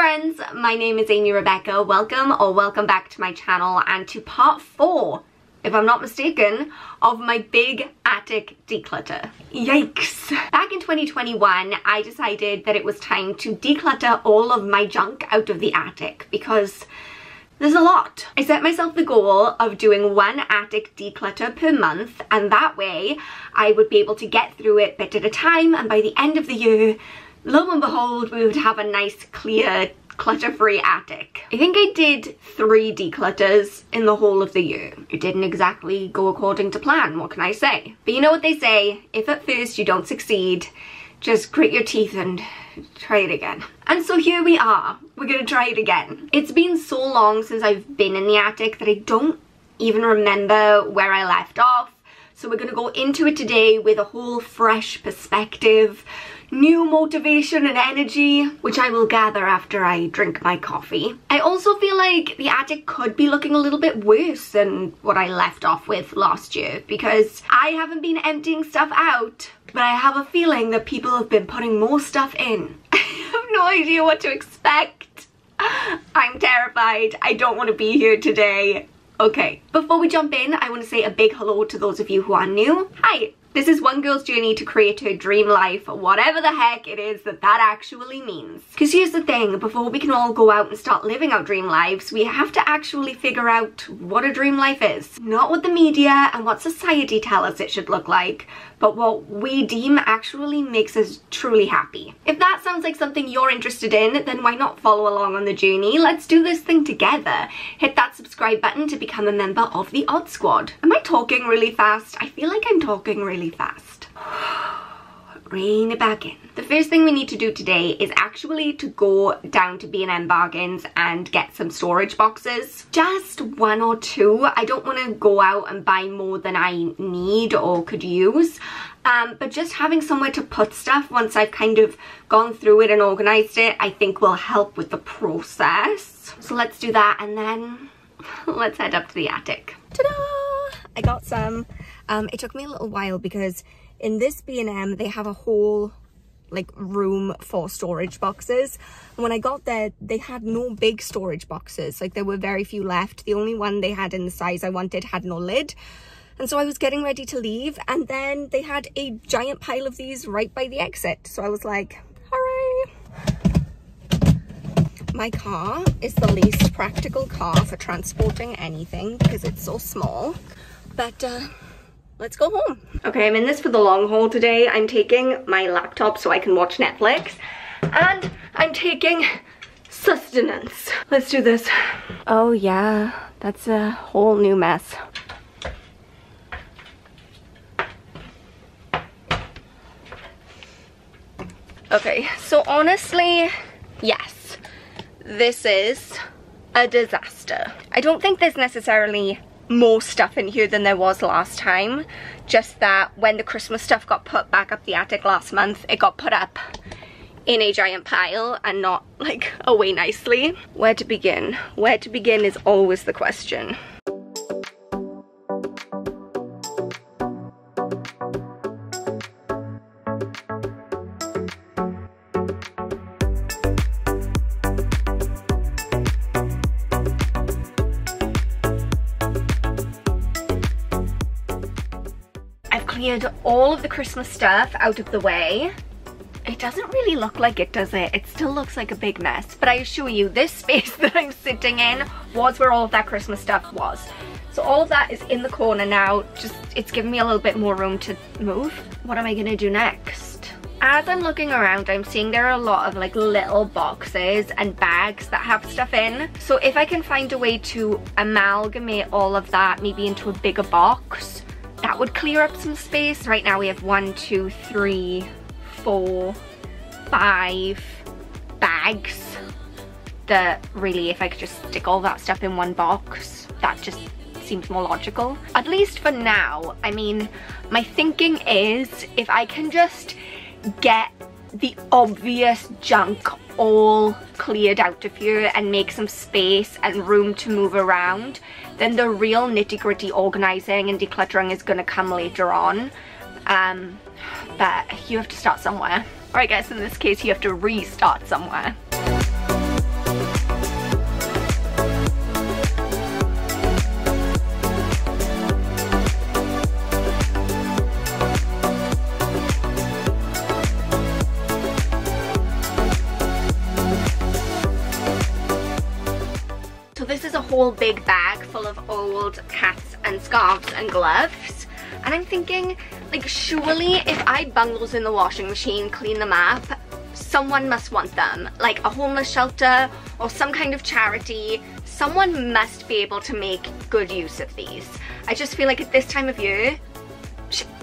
friends, my name is Amy Rebecca. Welcome back to my channel and to part 4, if I'm not mistaken, of my big attic declutter. Yikes! Back in 2021, I decided that it was time to declutter all of my junk out of the attic because there's a lot. I set myself the goal of doing one attic declutter per month, and that way I would be able to get through it bit at a time, and by the end of the year, lo and behold, we would have a nice, clear, clutter-free attic. I think I did 3 declutters in the whole of the year. It didn't exactly go according to plan, what can I say? But you know what they say, if at first you don't succeed, just grit your teeth and try it again. And so here we are. We're gonna try it again. It's been so long since I've been in the attic that I don't even remember where I left off. So we're gonna go into it today with a whole fresh perspective, new motivation and energy, which I will gather after I drink my coffee. I also feel like the attic could be looking a little bit worse than what I left off with last year, because I haven't been emptying stuff out, but I have a feeling that people have been putting more stuff in. I have no idea what to expect. I'm terrified. I don't want to be here today. Okay, before we jump in, I want to say a big hello to those of you who are new. Hi! This is one girl's journey to create her dream life, whatever the heck it is that actually means. Because here's the thing, before we can all go out and start living our dream lives, we have to actually figure out what a dream life is. Not what the media and what society tell us it should look like, but what we deem actually makes us truly happy. If that sounds like something you're interested in, then why not follow along on the journey? Let's do this thing together. Hit that subscribe button to become a member of the Odd Squad. Am I talking really fast? I feel like I'm talking really fast. Rein it back in. The first thing we need to do today is actually to go down to B&M Bargains and get some storage boxes. Just 1 or 2. I don't want to go out and buy more than I need or could use. But just having somewhere to put stuff once I've kind of gone through it and organised it, I think will help with the process. So let's do that, and then let's head up to the attic. Ta-da! I got some. It took me a little while because in this B&M they have a whole like room for storage boxes, and when I got there they had no big storage boxes. Like, there were very few left. The only one they had in the size I wanted had no lid, and so I was getting ready to leave, and then they had a giant pile of these right by the exit. So I was like, hooray! My car is the least practical car for transporting anything because it's so small, but let's go home. Okay, I'm in this for the long haul today. I'm taking my laptop so I can watch Netflix, and I'm taking sustenance. Let's do this. Oh yeah, that's a whole new mess. Okay, so honestly, yes, this is a disaster. I don't think there's necessarily more stuff in here than there was last time, just that when the Christmas stuff got put back up the attic last month, it got put up in a giant pile and not like away nicely. Where to begin? Where to begin is always the question. Cleared all of the Christmas stuff out of the way. It doesn't really look like it, does it? It still looks like a big mess, but I assure you this space that I'm sitting in was where all of that Christmas stuff was. So all of that is in the corner now. Just, it's giving me a little bit more room to move. What am I gonna do next? As I'm looking around, I'm seeing there are a lot of like little boxes and bags that have stuff in. So if I can find a way to amalgamate all of that maybe into a bigger box, that would clear up some space. Right now we have 1, 2, 3, 4, 5 bags that really, if I could just stick all that stuff in one box, that just seems more logical. At least for now. I mean, my thinking is if I can just get the obvious junk all cleared out of here and make some space and room to move around, then the real nitty-gritty organizing and decluttering is going to come later on. But you have to start somewhere. Or I guess in this case you have to restart somewhere. this is a whole big bag full of old hats and scarves and gloves. And I'm thinking, like, surely if I bung those in the washing machine, clean them up, someone must want them. Like a homeless shelter or some kind of charity. Someone must be able to make good use of these. I just feel like at this time of year,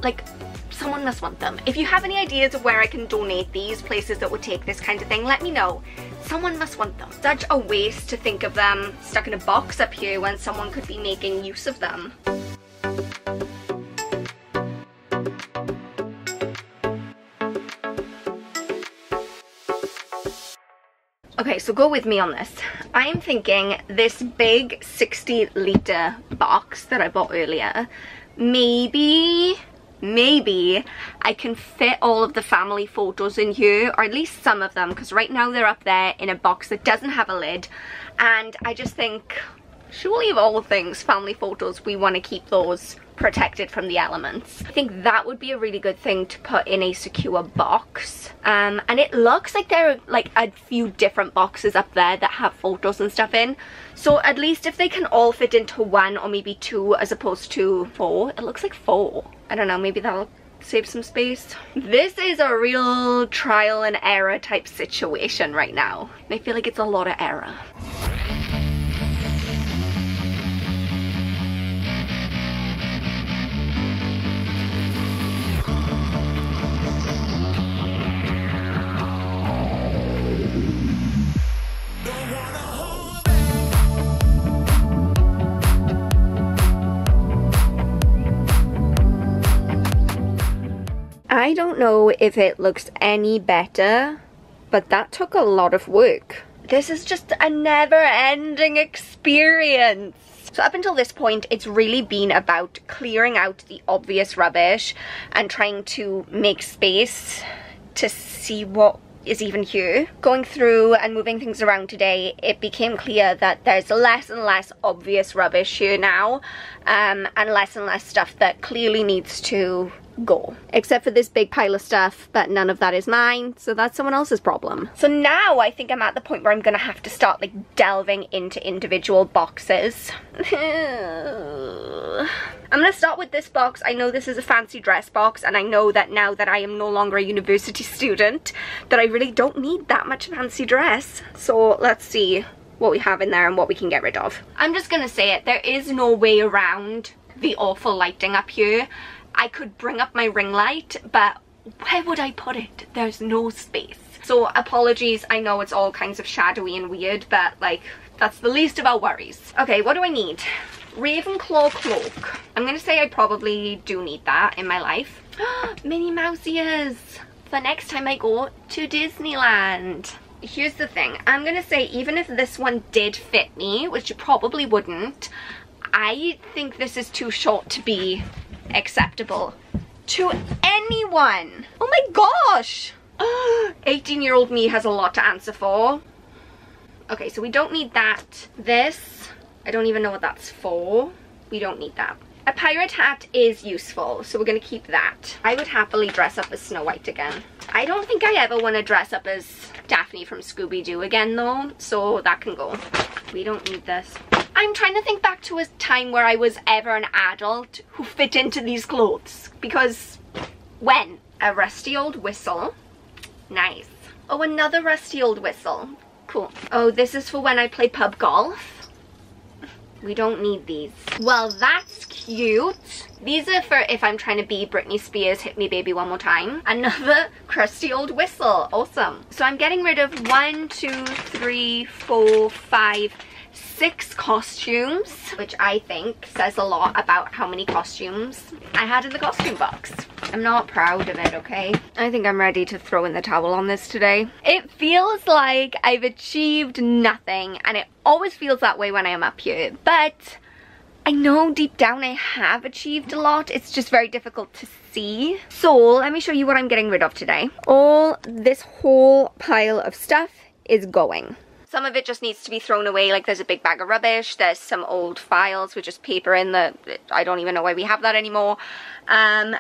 like, someone must want them. If you have any ideas of where I can donate these, places that would take this kind of thing, let me know. Someone must want them. Such a waste to think of them stuck in a box up here when someone could be making use of them. Okay, so go with me on this. I'm thinking this big 60-litre box that I bought earlier, maybe I can fit all of the family photos in here, or at least some of them, because right now they're up there in a box that doesn't have a lid. And I just think, surely of all things, family photos, we want to keep those protected from the elements. I think that would be a really good thing to put in a secure box. And it looks like there are like a few different boxes up there that have photos and stuff in. So at least if they can all fit into one or maybe two as opposed to 4. It looks like 4. I don't know, maybe that'll save some space. This is a real trial and error type situation right now. I feel like it's a lot of error. I don't know if it looks any better, but that took a lot of work. This is just a never-ending experience. So up until this point, it's really been about clearing out the obvious rubbish and trying to make space to see what is even here. Going through and moving things around today, it became clear that there's less and less obvious rubbish here now, and less stuff that clearly needs to go. Except for this big pile of stuff, but none of that is mine, so that's someone else's problem. So now I think I'm at the point where I'm gonna have to start like delving into individual boxes. I'm gonna start with this box. I know this is a fancy dress box, and I know that now that I am no longer a university student, that I really don't need that much fancy dress. So let's see what we have in there and what we can get rid of. I'm just gonna say it, there is no way around the awful lighting up here. I could bring up my ring light, but where would I put it? There's no space. So apologies, I know it's all kinds of shadowy and weird, but like, that's the least of our worries. Okay, what do I need? Ravenclaw cloak. I'm gonna say I probably do need that in my life. Minnie Mouse ears for next time I go to Disneyland. Here's the thing, I'm gonna say even if this one did fit me, which it probably wouldn't, I think this is too short to be acceptable to anyone. Oh my gosh! 18-year-old me has a lot to answer for. Okay, so we don't need that. This, I don't even know what that's for. We don't need that. A pirate hat is useful, so we're gonna keep that. I would happily dress up as Snow White again. I don't think I ever want to dress up as Daphne from Scooby-Doo again though, so that can go. We don't need this. I'm trying to think back to a time where I was ever an adult who fit into these clothes. Because when? A rusty old whistle. Nice. Oh, another rusty old whistle. Cool. Oh, this is for when I play pub golf. We don't need these. Well, that's cute. These are for if I'm trying to be Britney Spears, Hit Me Baby One More Time. Another crusty old whistle. Awesome. So I'm getting rid of 1, 2, 3, 4, 5, 6 costumes, which I think says a lot about how many costumes I had in the costume box. I'm not proud of it, okay? I think I'm ready to throw in the towel on this today. It feels like I've achieved nothing, and it always feels that way when I am up here, but I know deep down I have achieved a lot. It's just very difficult to see. So let me show you what I'm getting rid of today. All this whole pile of stuff is going. Some of it just needs to be thrown away, like there's a big bag of rubbish, there's some old files with just paper in that I don't even know why we have that anymore, and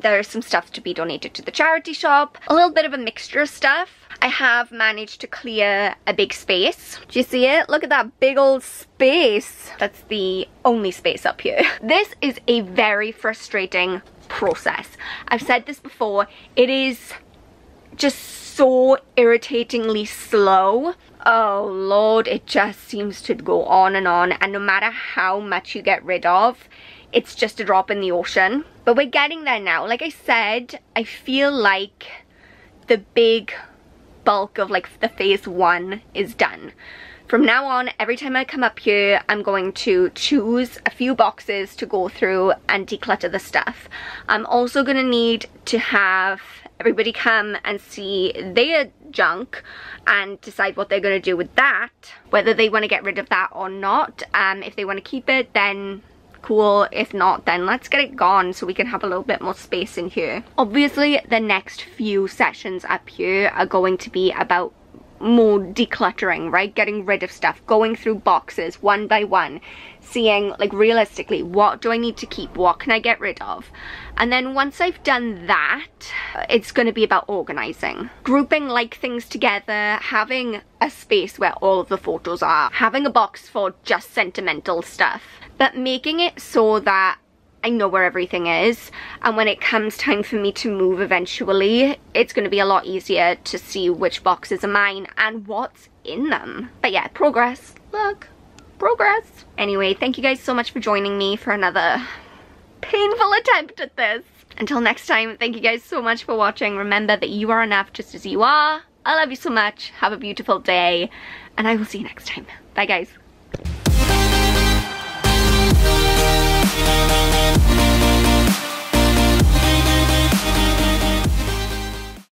there's some stuff to be donated to the charity shop. A little bit of a mixture of stuff. I have managed to clear a big space. Do you see it? Look at that big old space. That's the only space up here. This is a very frustrating process. I've said this before, it is just so irritatingly slow. Oh Lord, it just seems to go on, and no matter how much you get rid of, it's just a drop in the ocean. But we're getting there now. Like I said, I feel like the big bulk of like the phase 1 is done. From now on, every time I come up here, I'm going to choose a few boxes to go through and declutter the stuff. I'm also going to need to have everybody come and see their junk and decide what they're going to do with that, whether they want to get rid of that or not. If they want to keep it, then cool. If not, then let's get it gone so we can have a little bit more space in here. Obviously, the next few sessions up here are going to be about more decluttering, right? Getting rid of stuff, going through boxes one by one, seeing like realistically, what do I need to keep, what can I get rid of? And then once I've done that, it's going to be about organizing, grouping like things together, having a space where all of the photos are, having a box for just sentimental stuff, but making it so that I know where everything is, and when it comes time for me to move eventually, it's going to be a lot easier to see which boxes are mine and what's in them. But yeah, progress. Look, progress. Anyway, thank you guys so much for joining me for another painful attempt at this. Until next time, thank you guys so much for watching. Remember that you are enough just as you are. I love you so much. Have a beautiful day, and I will see you next time. Bye guys.